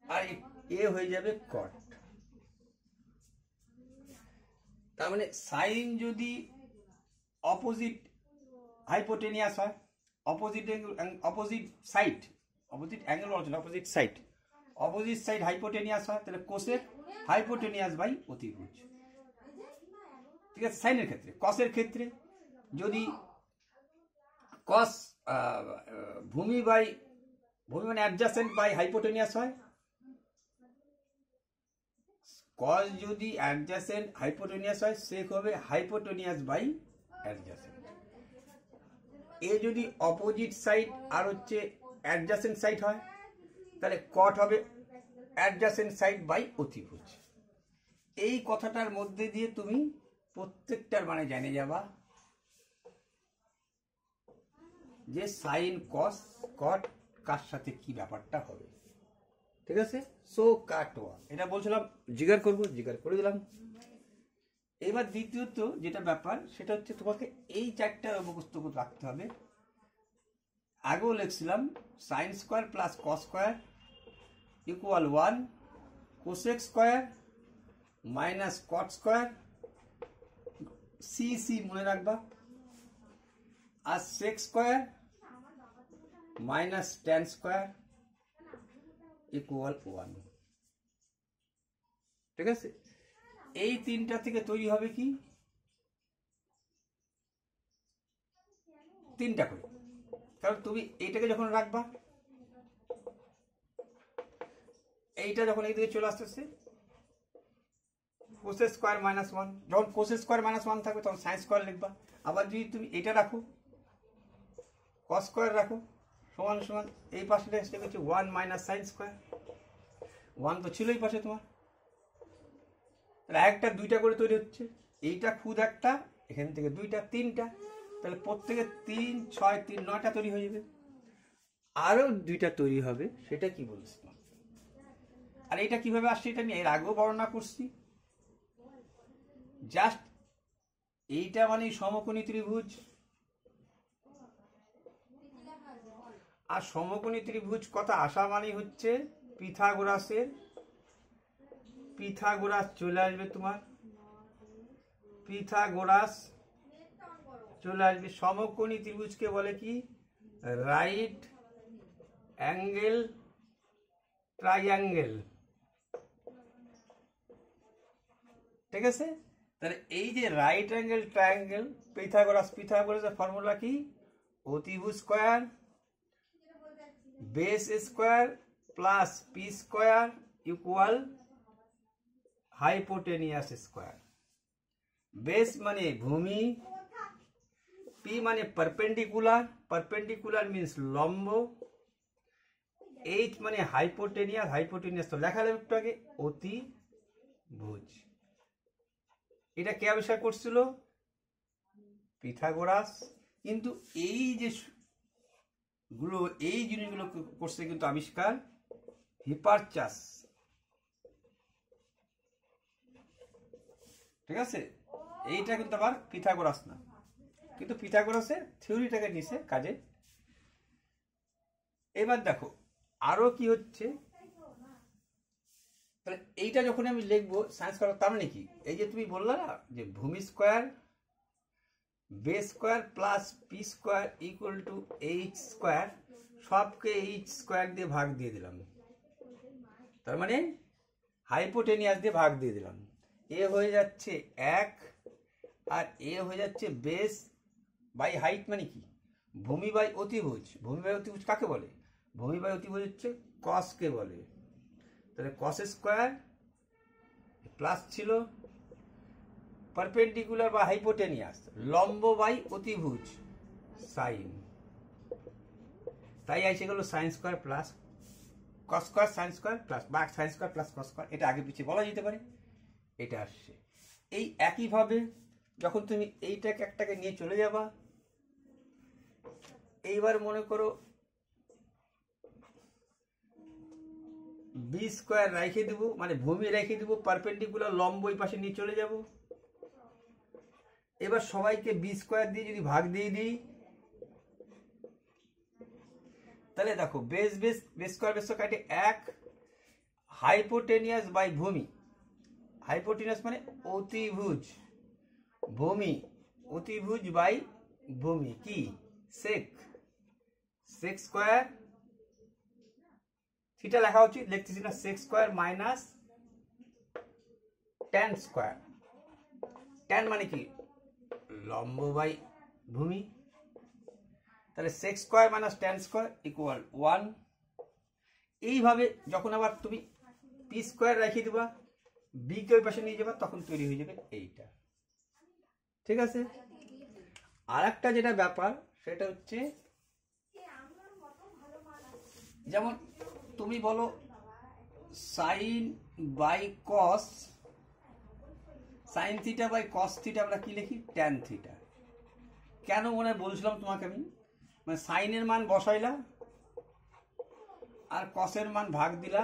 আর এ হয়ে যাবে কট। তার মানে সাইন যদি অপোজিট হাইপোটেনিয়াস হয়, opposite opposite side, opposite angle বলছেন, opposite side, opposite side hypotenuse হয়, তাহলে কোসেক হাইপোটেনিয়াস বাই অতিভুজ। ঠিক আছে, সাইনের ক্ষেত্রে। কসের ক্ষেত্রে যদি কস ভূমি বাই ভূমি মানে অ্যাডজাসেন্ট বাই হাইপোটেনিয়াস হয়, কস যদি অ্যাডজাসেন্ট হাইপোটেনিয়াস হয়, সেক হবে হাইপোটেনিয়াস বাই অ্যাডজাসেন্ট। এ যদি অপোজিট সাইড আর হচ্ছে অ্যাডজাসেন্ট সাইড হয়, তাহলে কট হবে অ্যাডজাসেন্ট সাইড বাই অতিভুজ। এই কথাটার মধ্যে দিয়ে তুমি প্রত্যেকটার মানে জেনে যাবা। যে সাইন কস কট কার সাথে কি ব্যাপারটা হবে, ঠিক আছে। সো কাট ওয়ান এটা বলছিলাম জিজ্ঞাসা করবো, জিজ্ঞাসা করে দিলাম। এবার দ্বিতীয়ত যেটা ব্যাপার সেটা হচ্ছে তোমাকে এই চারটা মুখস্থ করে রাখতে হবে। আগেও লিখছিলাম sine square plus cos square equal 1, cosec square minus cot square, সি সি মনে রাখবা, আর sec square minus tan square equal 1, ঠিক আছে। এই তিনটা থেকে তৈরি হবে কি তিনটা করে, কারণ তুমি এইটাকে যখন রাখবা, এইটা যখন এই দিকে চলে আসতেছে কোসেক স্কোয়ার মাইনাস 1, যখন কোসেক স্কোয়ার মাইনাস 1 থাকবে তখন সাইন স্কোয়ার লিখবা। আবার যদি তুমি এটা রাখো কস স্কোয়ার রাখো সমান সমান এই পাশে হচ্ছে 1 মাইনাস সাইন স্কোয়ার, 1 তো ছিল এই পাশে তোমার, তাহলে একটা দুইটা করে তৈরি হচ্ছে, এইটা খুদ একটা, এখান থেকে দুইটা তিনটা, তাহলে প্রত্যেকে 3 6 3 9টা তৈরি হয়ে যাবে। আরো দুইটা তৈরি হবে, সেটা কি বলছি। আর এটা কিভাবে আসছে এটা আমি এর আগেও বর্ণনা করছি। জাস্ট এইটা মানে সমকোণী ত্রিভুজ, আর সমকোণী ত্রিভুজ কথা আসা মানে হচ্ছে পিথাগোরাস চলে আসবে তোমার, পিথাগোরাস চলে আসবে। সমকোণী ত্রিভুজকে বলে কি রাইট অ্যাঙ্গেল ট্রাইঅ্যাঙ্গেল, ঠিক আছে। তাহলে এই যে রাইট অ্যাঙ্গেল ট্রায়াঙ্গেল পিথাগোরাসের ফর্মুলা কি, অতিভুজ square base square plus P square equal hypotenuse square. Base মানে ভূমি, পি মানে পারপেন্ডিকুলার মিন্স লম্ব, এইচ মানে হাইপোটেনিয়াস তো লেখা যাবে একটু আগে, অতিভুজ। এটা কে আবিষ্কার করছিল, পিথাগোরাস। কিন্তু এই যে এই জিনিসগুলো করছে কিন্তু আবিষ্কার হিপারচাস, ঠিক আছে। এইটা কিন্তু আবার পিথাগোরাস না, কিন্তু পিথাগোরাসের থিওরিটাকে নিছে কাজে। এবার দেখো আরো কি হচ্ছে, তাহলে এইটা যখন আমি লিখবো সায়েন্স করার, তার মানে কি, এই যে তুমি বললা না যে ভূমি square base square plus P square equal two H square, সবকে এইচ স্কোয়ার দিয়ে ভাগ দিয়ে দিলাম, তার মানে হাইপোটেনিয়াস দিয়ে ভাগ দিয়ে দিলাম। এ হয়ে যাচ্ছে 1 আর এ হয়ে যাচ্ছে বেস বাই হাইট, মানে কি ভূমি বাই অতিভুজ। ভূমি বাই অতিভুজ কাকে বলে, ভূমি বাই অতিভুজ হচ্ছে কসকে বলে। তাহলে কস স্কোয়ার প্লাস ছিল পারপেন্ডিকুলার বা হাইপোটেনিয়াস লম্ব বাই অতিভুজ সাইন, তাই এসে গেল sine square plus cos square sine square plus বা sine square plus cos square. এটা আগে পিছিয়ে বলা যেতে পারে, এটা আসছে। এই একইভাবে যখন তুমি এইটাকে একটাকে নিয়ে চলে যাবা, এইবার মনে করো বি স্কোয়ার রেখে দেবো, মানে ভূমি রেখে দেবো, পারপেন্ডিকুলার লম্ব এই পাশে নিয়ে চলে যাব। এবার সবাইকে বি স্কোয়ার দিয়ে যদি ভাগ দিয়ে দিই, তাহলে দেখো বেস স্কোয়ার কাটে 1, হাইপোটেনিয়াস বাই ভূমি, হাইপোটেনিয়াস মানে অতিভুজ, ভূমি অতিভুজ বাই ভূমি কি সেক স্কোয়ার, থিটা লেখা উচিত, লিখতেছি না, sec square minus tan square. Tan মানে কি লম্ব বাই ভূমি, তাহলে sec square minus tan square equal 1। এইভাবে যখন আবার তুমি পি স্কোয়ার রেখে দিবা, বি কে ওই পাশে নিয়ে যাবা, তখন তৈরি হয়ে যাবে এইটা, ঠিক আছে। আর একটা যেটা ব্যাপার সেটা হচ্ছে, যেমন তুমি বলো sine by cos, sine theta by cos theta আমরা কি লিখি, ট্যান থিটা। কেন মনে হয় বলছিলাম তোমাকে আমি, মানে সাইনের মান বসাইলা আর কসের মান ভাগ দিলা,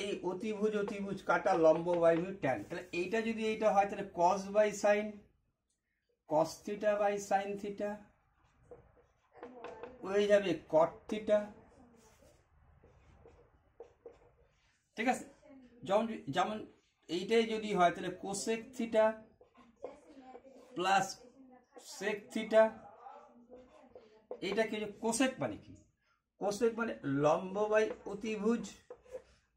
এই অতিভুজ কাটা লম্ব বাই ট্যান, তাহলে এইটা যদি এইটা হয় তাহলে cos by sine, cos theta by sine theta হয়ে যাবে কট থিটা। ঠিক আছে, যেমন যেমন এইটাই যদি হয় তাহলে cosec theta plus sec theta. এইটা কি, কোসেক মানে কি, কোসেক মানে লম্ব বাই অতিভুজ,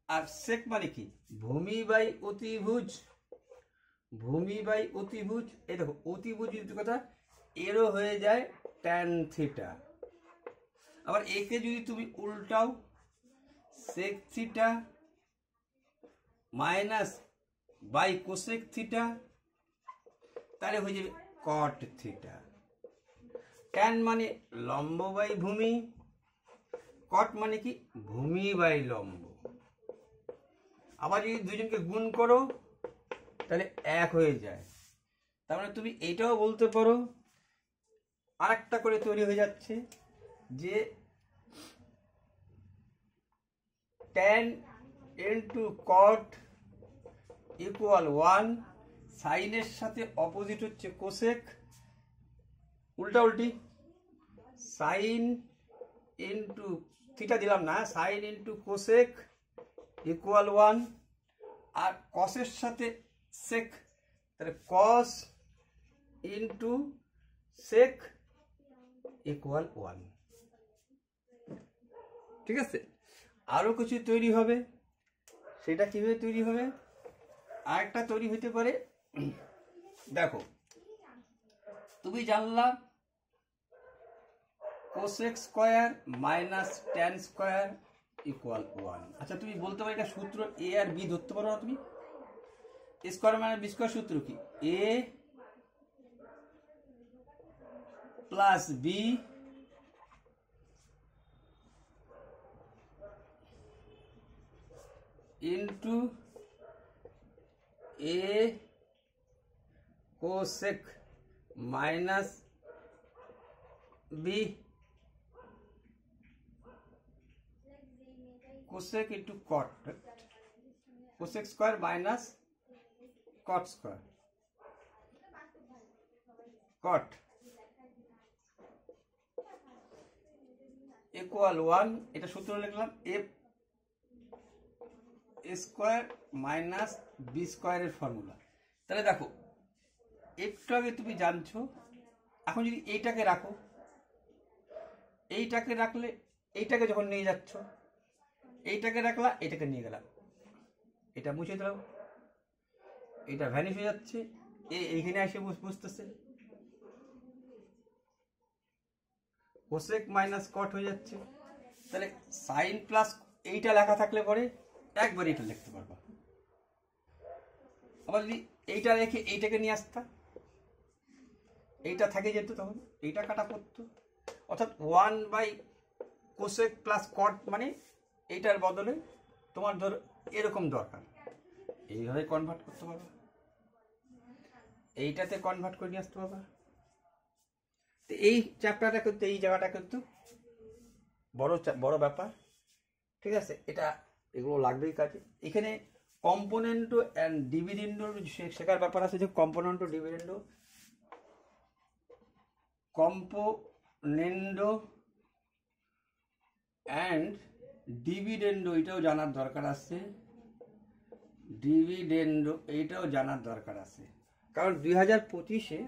আর সেক মানে কি ভূমি বাই অতিভুজ, ভূমি বাই অতিভুজ। এই দেখো অতিভুজ যদি কথা এরও হয়ে যায় ট্যান থিটা। আবার একে যদি তুমি উল্টাও sec theta minus by cosec theta, তাহলে হয়ে যাবে কট থিটা। ট্যান মানে লম্ব বাই ভূমি, কট মানে কি ভূমি বাই লম্ব। আবার যদি দুজনকে গুণ করো তাহলে এক হয়ে যায়। তার মানে তুমি এইটাও বলতে পারো, আরেকটা করে তৈরি হয়ে যাচ্ছে যে ট্যান ইন্টু কট ইকুয়াল 1, সাইনের সাথে অপোজিট হচ্ছে কোসেক, উল্টা উল্টি সাইন ইন্টু থিটা দিলাম না, সাইন ইন্টু কোসেক ইকুয়াল 1, আর কসের সাথে সেক, তাহলে কস ইন্টু সেক ইকুয়াল 1। ঠিক আছে, আরো কিছু তৈরি হবে, সেটা কিভাবে তৈরি হবে, আরেকটা তৈরি হতে পারে। দেখো তুমি জানলা cosec square minus tan square equal 1। আচ্ছা তুমি বলতে পারো এটা সূত্র এ আর বি ধরতে পারো না তুমি? A square minus B square সূত্র কি, A plus B into A cosec minus B cosec into cot, cosec square minus cot square, cot equal 1। এটা সূত্র লিখলাম এফ স্কোয়ার মাইনাস বি স্কোয়ারের ফর্মুলা। তাহলে দেখো একটু আগে তুমি জানছো, এখন যদি এইটাকে রাখো, এইটাকে রাখলে এইটাকে যখন নিয়ে যাচ্ছ, এইটাকে রাখলা এটাকে নিয়ে গেলাম, এটা মুছে দিলাম, এটা ভ্যানিশ হয়ে যাচ্ছে, এইখানে এসে বুঝতেছে কোসেক মাইনাস কট হয়ে যাচ্ছে। তাহলে সাইন প্লাস এইটা লেখা থাকলে পরে একবার এটা লিখতে পারবা। আবার যদি এইটা রেখে এইটাকে নিয়ে আসতা, এইটা থাকে যেত, তখন এইটা কাটা পড়তো, অর্থাৎ 1 বাই কোসেক প্লাস কট, মানে এইটার বদলে তোমার ধর এরকম দরকার, এইভাবে কনভার্ট করতে পারবা, এইটাতে কনভার্ট করে নিয়ে আসতে পারবা। তো এই চ্যাপ্টারটা কিন্তু, এই জায়গাটা কিন্তু বড় ব্যাপার। ঠিক আছে, এটা এগুলো লাগবেই কাজে। এখানে কম্পোনেন্টো অ্যান্ড ডিভিডেন্ডো শেখার ব্যাপার আছে, যে কম্পোনেন্টো ডিভিডেন্ডো, কম্পোনেন্ডো অ্যান্ড ডিভিডেন্ডো এটাও জানার দরকার আছে, ডিভিডেন্ডো এইটাও জানার দরকার আছে, কারণ 2025-এ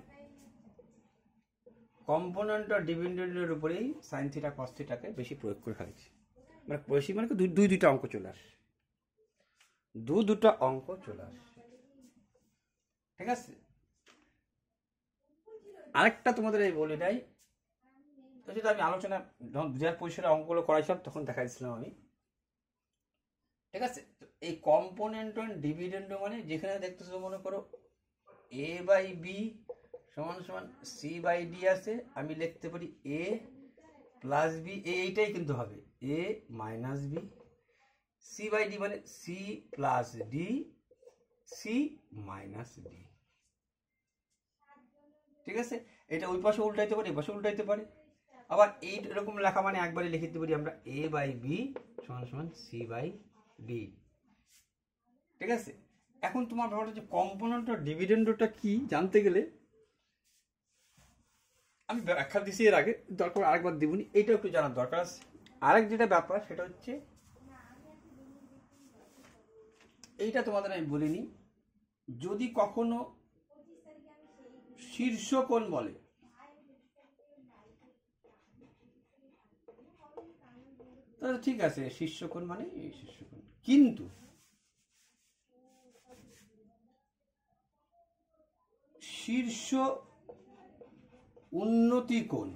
কম্পোনেন্ট আর ডিভিডেন্ডের উপরেই সাইন থিটা কস থিটাকে বেশি প্রয়োগ করে ফেলেছে, মানে বেশি মানে দুইটা অঙ্ক চলে আসে, দুটা অঙ্ক চলে আসে। ঠিক আছে, আরেকটা তোমাদের এই বলে দেয়, তো যেটা আমি আলোচনা যখন 2025-এর অঙ্কগুলো করাইছিলাম তখন দেখাইছিলাম আমি। ঠিক আছে, এই কম্পোনেন্ট অ্যান্ড ডিভিডেন্ড মানে যেখানে দেখতেছো মনে করো এ বাই বি সমান সমান সি বাই ডি আছে, আমি লিখতে পারি এ প্লাস বি, এইটাই কিন্তু হবে A minus B, C by D মানে C plus D, C minus D. ঠিক আছে, এটা ওই পাশে উল্টাইতে পারে, এই পাশে উল্টাইতে পারে। আবার এইরকম লেখা মানে একবারে লিখে দিতে পারি আমরা a/b = c/d। ঠিক আছে, এখন তোমার ব্যাপারটা হচ্ছে কম্পোনেন্ট অফ ডিভিডেন্ডটা কি জানতে গেলে আমি ব্যাখ্যা দিছি এর আগে, দরকার আরেকবার দিবনি, এইটা একটু জানার দরকার আছে। আরেক যেটা ব্যাপার সেটা হচ্ছে এইটা তোমাদের আমি বলিনি, যদি কখনো শীর্ষকোণ বলে, তাহলে ঠিক আছে, শীর্ষকোণ মানে এই শীর্ষকোণ, কিন্তু শীর্ষ উন্নতি কোণ,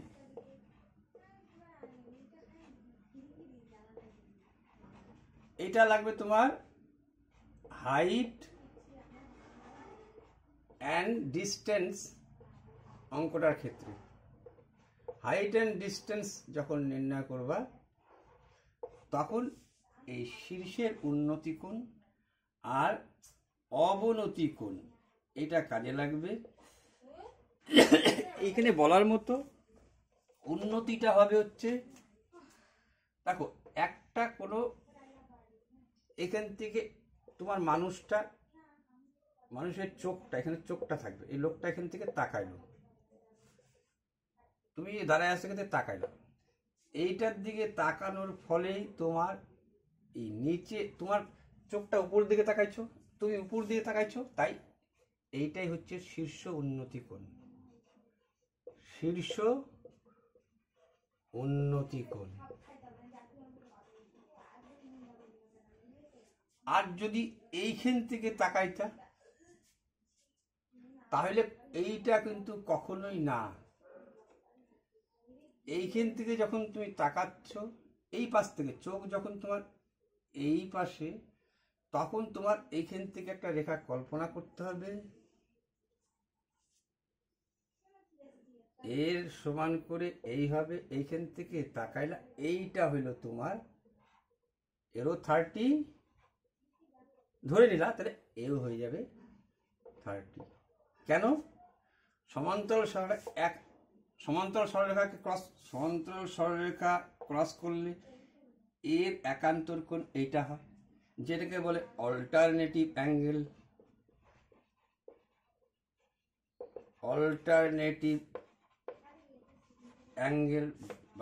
এটা লাগবে তোমার হাইট অ্যান্ড ডিস্টেন্স অঙ্কটার ক্ষেত্রে। হাইট অ্যান্ড ডিস্টেন্স যখন নির্ণয় করবা তখন এই শীর্ষের উন্নতি কোণ আর অবনতি কোণ এটা কাজে লাগবে। এইখানে বলার মতো উন্নতিটা হবে হচ্ছে, দেখো একটা কোনো এখান থেকে তোমার মানুষের চোখটা, এখানে চোখটা থাকবে, এই লোকটা এখান থেকে তাকাইলো, তুমি দাঁড়ায় আসতে গেলে তাকাইলো, এইটার দিকে তাকানোর ফলেই তোমার এই নিচে তোমার চোখটা উপর দিকে তাকাইছো, তুমি উপর দিকে তাকাইছো, তাই এইটাই হচ্ছে শীর্ষ উন্নতি কোণ। শীর্ষ উন্নতি কোণ। আর যদি এইখান থেকে তাকাইতা তাহলে এইটা কিন্তু কখনোই না। এইখান থেকে যখন তুমি তাকাচ্ছ, এই পাশ থেকে চোখ যখন তোমার এই পাশে, তখন তোমার এইখান থেকে একটা রেখা কল্পনা করতে হবে, এর সমান করে এইভাবে এইখান থেকে তাকাইলা, এইটা হইলো তোমার এরও 30 ধরে নিলা, তাহলে এও হয়ে যাবে 30। কেন? সমান্তরাল সরলরেখা ক্রস করলে এর একান্তর কোণ এইটা হয়, যেটাকে বলে অল্টারনেটিভ অ্যাঙ্গেল। অল্টারনেটিভ অ্যাঙ্গেল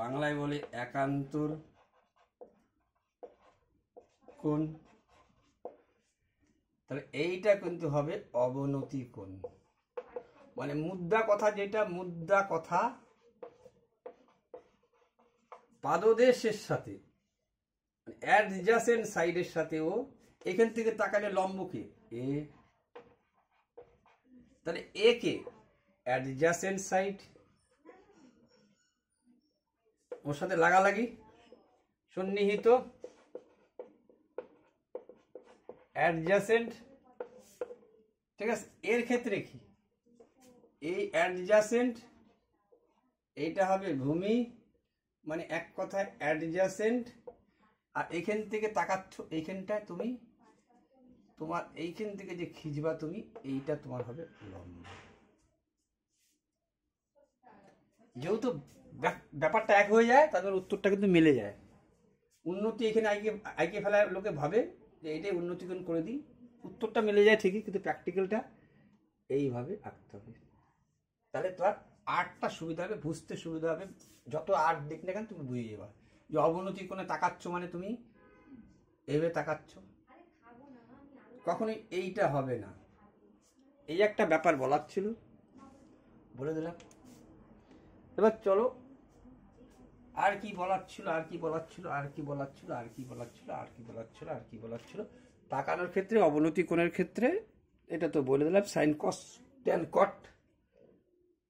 বাংলায় বলে একান্তর কোণ। তাহলে এইটা কিন্তু হবে অবনতি কোণ। মানে মুদ্রা কথা, যেটা মুদ্রা কথা পাদদেশের সাথে অ্যাডজাসেন্ট সাইডের সাথেও এখান থেকে তাকালে লম্বকে এ, তাহলে এ কে অ্যাডজাসেন্ট সাইড, ওর সাথে লাগালাগি সন্নিহিত অ্যাডজাসেন্ট। ঠিক আছে, এর ক্ষেত্রে কি এই অ্যাডজাসেন্ট, এইটা হবে ভূমি, মানে এক কথায় অ্যাডজাসেন্ট। আর এখান থেকে তাকাচ্ছ, এইখানটায় তুমি তোমার এইখান থেকে যে খিঁচবা তুমি, এইটা তোমার হবে লম্ব। যেহেতু ব্যাপারটা এক হয়ে যায়, তাদের উত্তরটা কিন্তু মিলে যায়। উন্নতি এখানে আইকে ফেলার লোকে ভাবে যে এইটাই উন্নতিকরণ করে দিই, উত্তরটা মিলে যায় ঠিকই, কিন্তু প্র্যাকটিক্যালটা এইভাবে আঁকতে হবে। তাহলে তোমার আর্টটা সুবিধা হবে, বুঝতে সুবিধা হবে। যত আর্ট দেখ না কেন তুমি বুঝে যাবা যে অবনতি কোণে তাকাচ্ছ মানে তুমি এইভাবে তাকাচ্ছ, কখনোই এইটা হবে না। এই একটা ব্যাপার বলার ছিল, বলে দিলাম। এবার চলো, আর কি বলার ছিল, তাকানোর ক্ষেত্রে, অবনতি কোণের ক্ষেত্রে এটা তো বলে দিলাম, সাইন কস ট্যান কট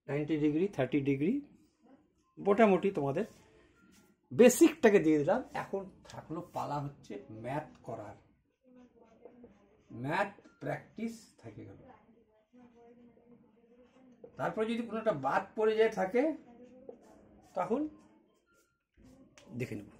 90 ডিগ্রি 30 ডিগ্রি, মোটামুটি তোমাদের বেসিকটাকে দিয়ে দিলাম। এখন থাকলো পালা হচ্ছে ম্যাথ করার, ম্যাথ প্র্যাকটিস থেকে গেল। তারপরে যদি কোনোটা বাদ পড়ে যায় থাকে তখন দেখে নেব।